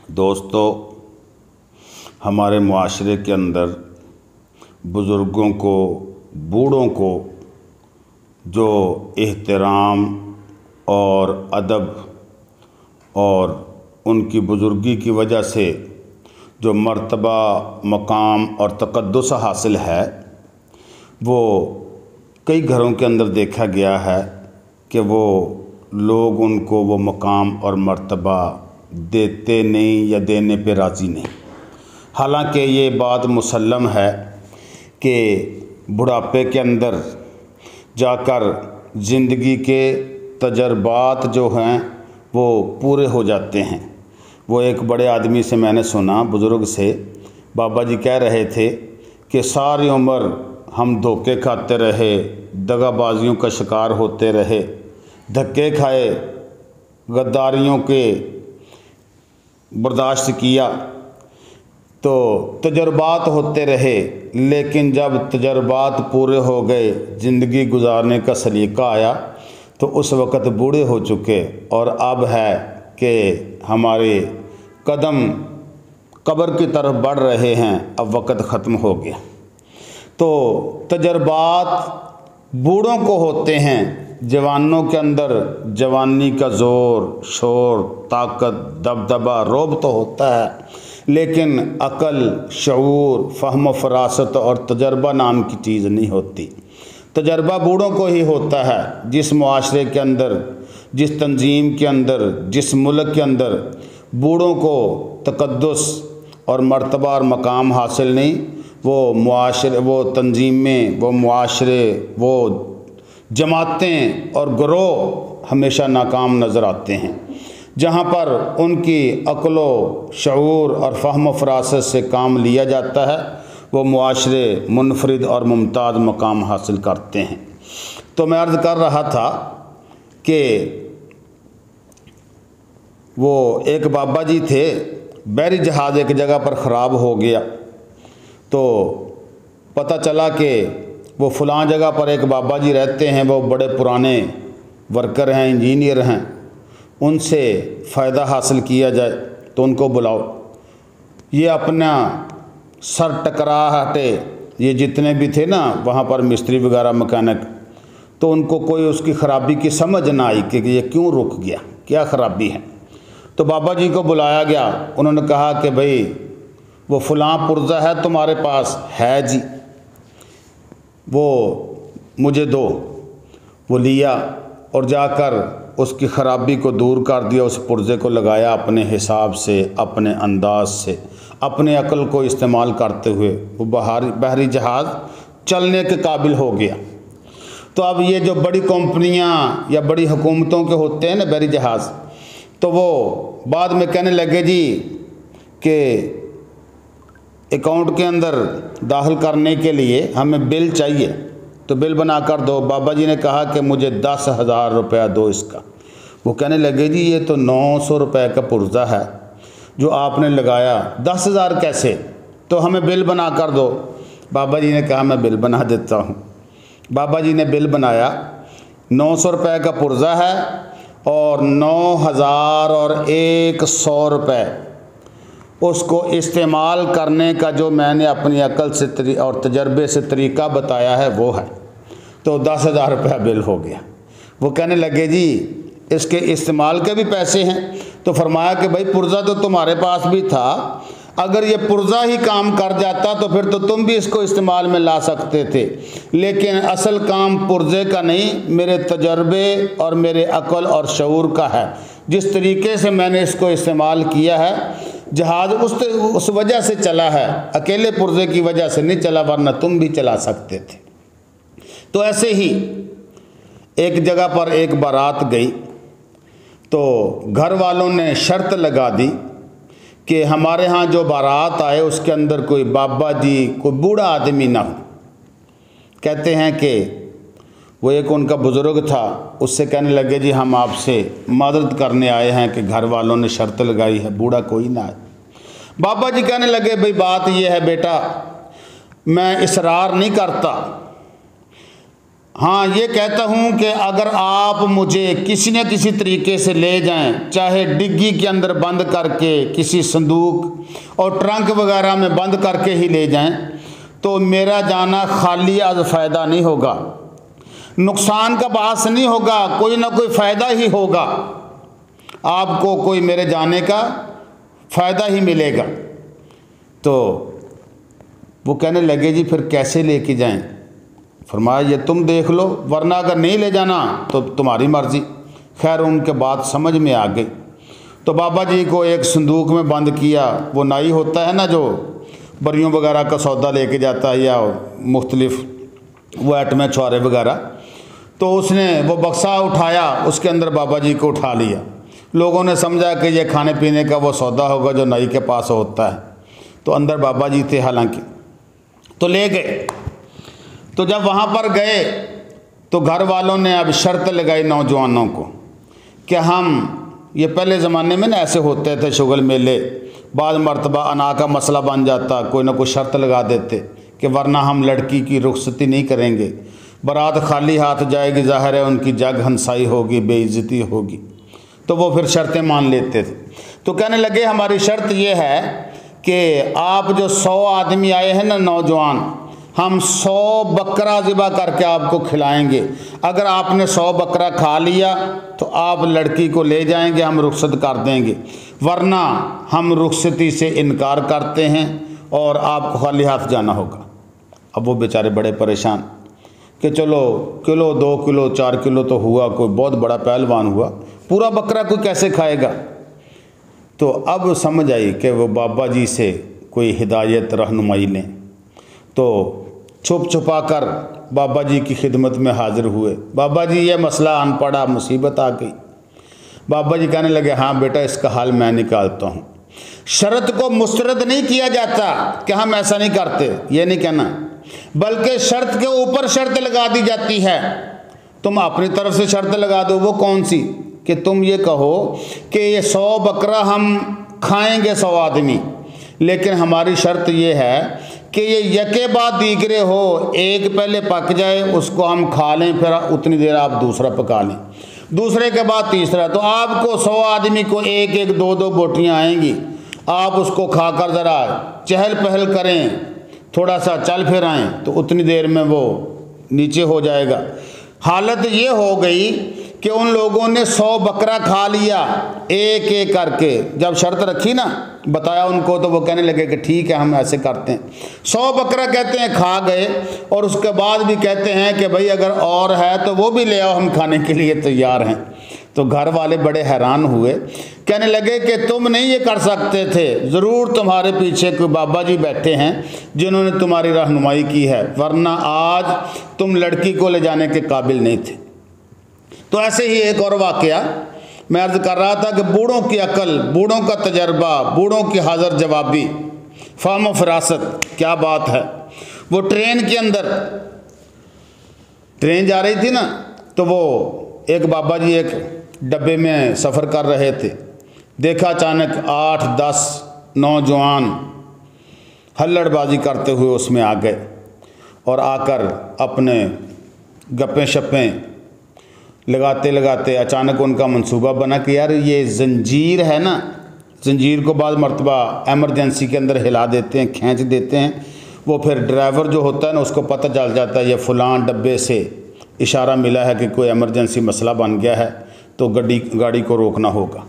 दोस्तों, हमारे मुआशरे के अंदर बुज़ुर्गों को, बूढ़ों को जो एहतराम और अदब और उनकी बुज़ुर्गी की वजह से जो मर्तबा, मकाम और तक़द्दुस हासिल है, वो कई घरों के अंदर देखा गया है कि वो लोग उनको वो मकाम और मर्तबा देते नहीं या देने पे राज़ी नहीं। हालांकि ये बात मुसल्लम है कि बुढ़ापे के अंदर जाकर ज़िंदगी के तजर्बात जो हैं वो पूरे हो जाते हैं। वो एक बड़े आदमी से मैंने सुना, बुज़ुर्ग से, बाबा जी कह रहे थे कि सारी उम्र हम धोखे खाते रहे, दगाबाजियों का शिकार होते रहे, धक्के खाए, गद्दारियों के बर्दाश्त किया, तो तजर्बात होते रहे, लेकिन जब तजर्बात पूरे हो गए, ज़िंदगी गुजारने का सलीका आया, तो उस वक़्त बूढ़े हो चुके और अब है कि हमारे कदम कब्र की तरफ बढ़ रहे हैं, अब वक़्त ख़त्म हो गया। तो तजर्बात बूढ़ों को होते हैं, जवानों के अंदर जवानी का ज़ोर, शोर, ताकत, दबदबा, रोब तो होता है, लेकिन अक़ल, शऊर, फ़हम, फ़रासत और तजर्बा नाम की चीज़ नहीं होती। तजर्बा बूढ़ों को ही होता है। जिस मुआशरे के अंदर, जिस तंजीम के अंदर, जिस मुल्क के अंदर बूढ़ों को तक़द्दुस और मर्तबा और मकाम हासिल नहीं, वो मुआशरे, वो तंजीमें, वो मुआशरे, वो जमातें और गिरोह हमेशा नाकाम नज़र आते हैं। जहाँ पर उनकी अक़लो, शऊर और फ़हम फ़रासत से काम लिया जाता है, वो मुआशरे मुनफरिद और मुमताज़ मकाम हासिल करते हैं। तो मैं अर्ज़ कर रहा था कि वो एक बाबा जी थे, बहरी जहाज़ एक जगह पर ख़राब हो गया, तो पता चला कि वो फ़लाँ जगह पर एक बाबा जी रहते हैं, वो बड़े पुराने वर्कर हैं, इंजीनियर हैं, उनसे फ़ायदा हासिल किया जाए, तो उनको बुलाओ। ये अपना सर टकरा हटे, ये जितने भी थे ना वहाँ पर मिस्त्री वगैरह, मैकेनिक, तो उनको कोई उसकी ख़राबी की समझ ना आई कि ये क्यों रुक गया, क्या ख़राबी है। तो बाबा जी को बुलाया गया, उन्होंने कहा कि भाई वो फ़लाँ पुर्ज़ा है तुम्हारे पास? है जी। वो मुझे दो। वो लिया और जाकर उसकी ख़राबी को दूर कर दिया, उस पुर्ज़े को लगाया अपने हिसाब से, अपने अंदाज से, अपने अक़ल को इस्तेमाल करते हुए वो बहरी जहाज़ चलने के काबिल हो गया। तो अब ये जो बड़ी कंपनियां या बड़ी हुकूमतों के होते हैं ना बहरी जहाज़, तो वो बाद में कहने लगे जी कि अकाउंट के अंदर दाखिल करने के लिए हमें बिल चाहिए, तो बिल बना कर दो। बाबा जी ने कहा कि मुझे 10,000 रुपया दो इसका। वो कहने लगे जी ये तो 900 रुपये का पुर्ज़ा है जो आपने लगाया, 10,000 कैसे? तो हमें बिल बना कर दो। बाबा जी ने कहा मैं बिल बना देता हूँ। बाबा जी ने बिल बनाया, 900 रुपये का पुर्ज़ा है और 9,100 रुपये उसको इस्तेमाल करने का जो मैंने अपनी अक़ल से और तजर्बे से तरीक़ा बताया है वो है। तो 10,000 रुपया बिल हो गया। वो कहने लगे जी इसके इस्तेमाल के भी पैसे हैं? तो फरमाया कि भाई पुर्ज़ा तो तुम्हारे पास भी था, अगर ये पुर्ज़ा ही काम कर जाता तो फिर तो तुम भी इसको इस्तेमाल में ला सकते थे, लेकिन असल काम पुर्ज़े का नहीं, मेरे तजर्बे और मेरे अक़ल और शऊर का है। जिस तरीके से मैंने इसको इस्तेमाल किया है, जहाज़ उस वजह से चला है, अकेले पुर्ज़े की वजह से नहीं चला, वरना तुम भी चला सकते थे। तो ऐसे ही एक जगह पर एक बारात गई, तो घर वालों ने शर्त लगा दी कि हमारे यहाँ जो बारात आए उसके अंदर कोई बाबा जी, कोई बूढ़ा आदमी ना हो। कहते हैं कि वो एक उनका बुज़ुर्ग था, उससे कहने लगे जी हम आपसे मदद करने आए हैं कि घर वालों ने शर्त लगाई है बूढ़ा कोई ना आए। बाबा जी कहने लगे भाई बात ये है बेटा, मैं इसरार नहीं करता, हाँ, ये कहता हूँ कि अगर आप मुझे किसी न किसी तरीके से ले जाएं, चाहे डिग्गी के अंदर बंद करके, किसी संदूक और ट्रंक वगैरह में बंद करके ही ले जाएं, तो मेरा जाना खाली आज फ़ायदा नहीं होगा, नुकसान का बास नहीं होगा, कोई ना कोई फ़ायदा ही होगा, आपको कोई मेरे जाने का फ़ायदा ही मिलेगा। तो वो कहने लगे जी फिर कैसे लेके जाएं? फरमाया ये तुम देख लो, वरना अगर नहीं ले जाना तो तुम्हारी मर्ज़ी। खैर उनके बात समझ में आ गई। तो बाबा जी को एक संदूक में बंद किया। वो नाई होता है ना जो बरियों वगैरह का सौदा लेके जाता है या मुख्तलिफ वो आइटमें छुआरे वगैरह, तो उसने वो बक्सा उठाया, उसके अंदर बाबा जी को उठा लिया। लोगों ने समझा कि ये खाने पीने का वो सौदा होगा जो नाई के पास होता है, तो अंदर बाबा जी थे हालांकि, तो ले गए। तो जब वहाँ पर गए तो घर वालों ने अब शर्त लगाई नौजवानों को कि हम, ये पहले ज़माने में ना ऐसे होते थे शुगल मेले, बाद मरतबा अना का मसला बन जाता, कोई ना कोई शर्त लगा देते कि वरना हम लड़की की रुखसती नहीं करेंगे, बारात खाली हाथ जाएगी, ज़ाहिर है उनकी जग हंसाई होगी, बेइज्जती होगी। तो वो फिर शर्तें मान लेते थे। तो कहने लगे हमारी शर्त ये है कि आप जो 100 आदमी आए हैं ना नौजवान, हम 100 बकरा ज़िबा करके आपको खिलाएंगे। अगर आपने 100 बकरा खा लिया तो आप लड़की को ले जाएंगे, हम रुखसत कर देंगे, वरना हम रुखसती से इनकार करते हैं और आपको खाली हाथ जाना होगा। अब वो बेचारे बड़े परेशान कि चलो किलो 2 किलो 4 किलो तो हुआ, कोई बहुत बड़ा पहलवान हुआ, पूरा बकरा कोई कैसे खाएगा। तो अब समझ आई कि वो बाबा जी से कोई हिदायत रहनुमाई लें। तो छुप छुपा कर बाबा जी की खिदमत में हाजिर हुए। बाबा जी ये मसला आन पड़ा, मुसीबत आ गई। बाबा जी कहने लगे हाँ बेटा इसका हाल मैं निकालता हूँ। शर्त को मुस्तरद नहीं किया जाता कि हम ऐसा नहीं करते, ये नहीं कहना, बल्कि शर्त के ऊपर शर्त लगा दी जाती है। तुम अपनी तरफ से शर्त लगा दो, वो कौन सी, कि तुम ये कहो कि ये 100 बकरा हम खाएंगे 100 आदमी, लेकिन हमारी शर्त ये है कि ये यके बाद दीगरे हो, एक पहले पक जाए उसको हम खा लें, फिर उतनी देर आप दूसरा पका लें, दूसरे के बाद तीसरा। तो आपको 100 आदमी को एक एक 2-2 बोटियाँ आएंगी, आप उसको खाकर ज़रा चहल पहल करें, थोड़ा सा चल फिर आएँ, तो उतनी देर में वो नीचे हो जाएगा। हालत ये हो गई कि उन लोगों ने 100 बकरा खा लिया एक एक करके। जब शर्त रखी ना, बताया उनको, तो वो कहने लगे कि ठीक है हम ऐसे करते हैं। 100 बकरा कहते हैं खा गए, और उसके बाद भी कहते हैं कि भाई अगर और है तो वो भी ले आओ, हम खाने के लिए तैयार हैं। तो घर वाले बड़े हैरान हुए, कहने लगे कि तुम नहीं ये कर सकते थे, ज़रूर तुम्हारे पीछे कोई बाबा जी बैठे हैं जिन्होंने तुम्हारी रहनुमाई की है, वरना आज तुम लड़की को ले जाने के काबिल नहीं थे। तो ऐसे ही एक और वाक़या मैं अर्ज़ कर रहा था कि बूढ़ों की अकल, बूढ़ों का तजर्बा, बूढ़ों की हाज़र जवाबी, फ़हम व फ़रासत, क्या बात है। वो ट्रेन के अंदर, ट्रेन जा रही थी ना, तो वो एक बाबा जी एक डब्बे में सफ़र कर रहे थे। देखा अचानक 8-10 नौजवान हल्लड़बाजी करते हुए उसमें आ गए और आकर अपने गप्पें शप्पें लगाते लगाते अचानक उनका मंसूबा बना कि यार ये जंजीर है ना, जंजीर को बाद मरतबा एमरजेंसी के अंदर हिला देते हैं, खींच देते हैं, वो फिर ड्राइवर जो होता है ना उसको पता चल जाता है ये फ़लाँ डब्बे से इशारा मिला है कि कोई एमरजेंसी मसला बन गया है, तो गाड़ी को रोकना होगा।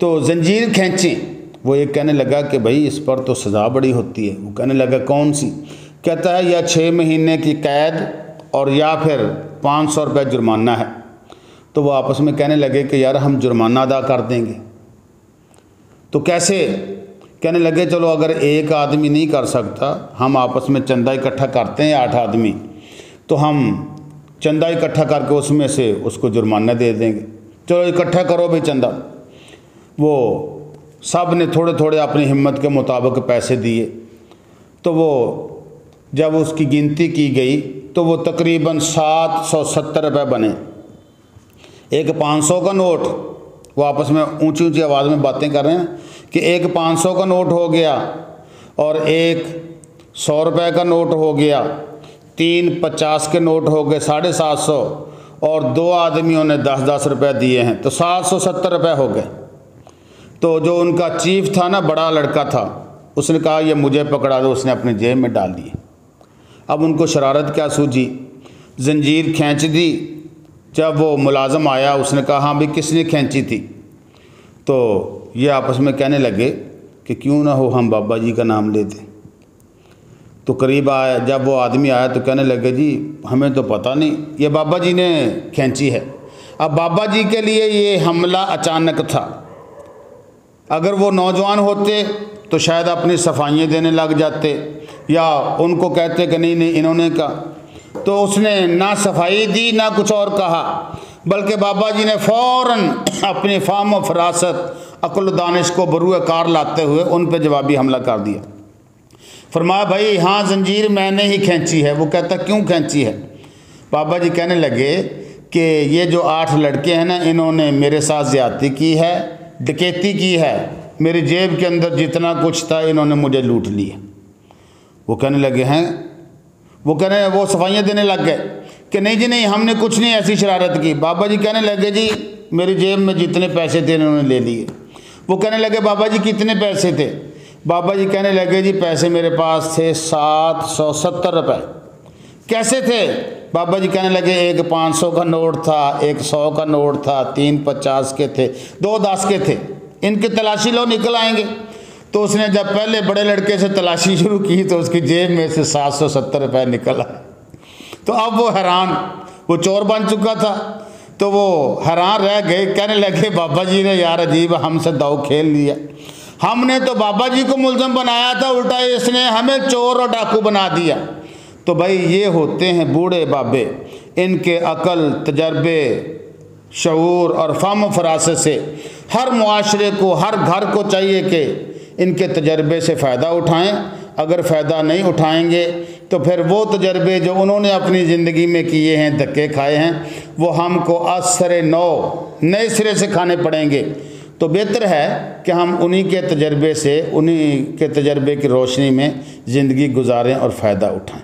तो जंजीर खींचें। वो एक कहने लगा कि भाई इस पर तो सज़ा बड़ी होती है। वो कहने लगा कौन सी? कहता है या 6 महीने की कैद और या फिर 500 रुपये जुर्माना है। तो वो आपस में कहने लगे कि यार हम जुर्माना अदा कर देंगे। तो कैसे? कहने लगे चलो अगर एक आदमी नहीं कर सकता, हम आपस में चंदा इकट्ठा करते हैं 8 आदमी, तो हम चंदा इकट्ठा करके उसमें से उसको जुर्माना दे देंगे। चलो इकट्ठा करो भाई चंदा। वो सब ने थोड़े थोड़े अपनी हिम्मत के मुताबिक पैसे दिए। तो वो जब उसकी गिनती की गई तो वो तकरीबन 770 रुपये बने। एक 500 का नोट, वो आपस में ऊंची ऊंची आवाज़ में बातें कर रहे हैं कि एक 500 का नोट हो गया और एक 100 रुपये का नोट हो गया, 350 के नोट हो गए 750 और 2 आदमियों ने 10-10 रुपये दिए हैं तो 770 रुपये हो गए। तो जो उनका चीफ था ना, बड़ा लड़का था, उसने कहा ये मुझे पकड़ा दो, उसने अपनी जेब में डाल दिए। अब उनको शरारत क्या सूझी, जंजीर खींच दी। जब वो मुलाजम आया उसने कहा हाँ भाई किसने खींची थी, तो ये आपस में कहने लगे कि क्यों ना हो हम बाबा जी का नाम लेते। तो करीब आया, जब वो आदमी आया तो कहने लगे जी हमें तो पता नहीं, ये बाबा जी ने खींची है। अब बाबा जी के लिए ये हमला अचानक था, अगर वो नौजवान होते तो शायद अपनी सफाइयाँ देने लग जाते या उनको कहते कि नहीं नहीं इन्होंने कहा। तो उसने ना सफाई दी ना कुछ और कहा, बल्कि बाबा जी ने फ़ौरन अपनी फाम व फरासत अक्ल दानिश को बरूए कार लाते हुए उन पर जवाबी हमला कर दिया। फरमाया भाई हाँ जंजीर मैंने ही खींची है। वो कहता क्यों खींची है। बाबा जी कहने लगे कि ये जो 8 लड़के हैं ना, इन्होंने मेरे साथ ज़्यादती की है, डकैती की है, मेरी जेब के अंदर जितना कुछ था इन्होंने मुझे लूट लिया। वो कहने लगे हैं, वो सफाइयाँ देने लग गए कि नहीं जी नहीं हमने कुछ नहीं ऐसी शरारत की। बाबा जी कहने लगे जी मेरी जेब में जितने पैसे थे इन्होंने ले लिए। वो कहने लगे बाबा जी कितने पैसे थे। बाबा जी कहने लगे जी पैसे मेरे पास थे 770 रुपये। कैसे थे। बाबा जी कहने लगे एक 500 का नोट था, एक 100 का नोट था, 3 50 के थे, 2 10 के थे, इनकी तलाशी लो निकल आएंगे। तो उसने जब पहले बड़े लड़के से तलाशी शुरू की तो उसकी जेब में से 770 रुपये निकल आए। तो अब वो हैरान, वो चोर बन चुका था, तो वो हैरान रह गए। कहने लगे बाबा जी ने यार अजीब हमसे दाव खेल लिया, हमने तो बाबा जी को मुल्ज़म बनाया था, उल्टा इसने हमें चोर और डाकू बना दिया। तो भाई ये होते हैं बूढ़े बाबे, इनके अकल तजर्बे शऊर और फ़हम फरासत से हर मुआशरे को हर घर को चाहिए कि इनके तजर्बे से फ़ायदा उठाएं। अगर फ़ायदा नहीं उठाएंगे तो फिर वो तजर्बे जो उन्होंने अपनी ज़िंदगी में किए हैं, धक्के खाए हैं, वो हमको असरे नौ नए सिरे से खाने पड़ेंगे। तो बेहतर है कि हम उन्हीं के तजर्बे से, उन्हीं के तजर्बे की रोशनी में ज़िंदगी गुजारें और फ़ायदा उठाएं।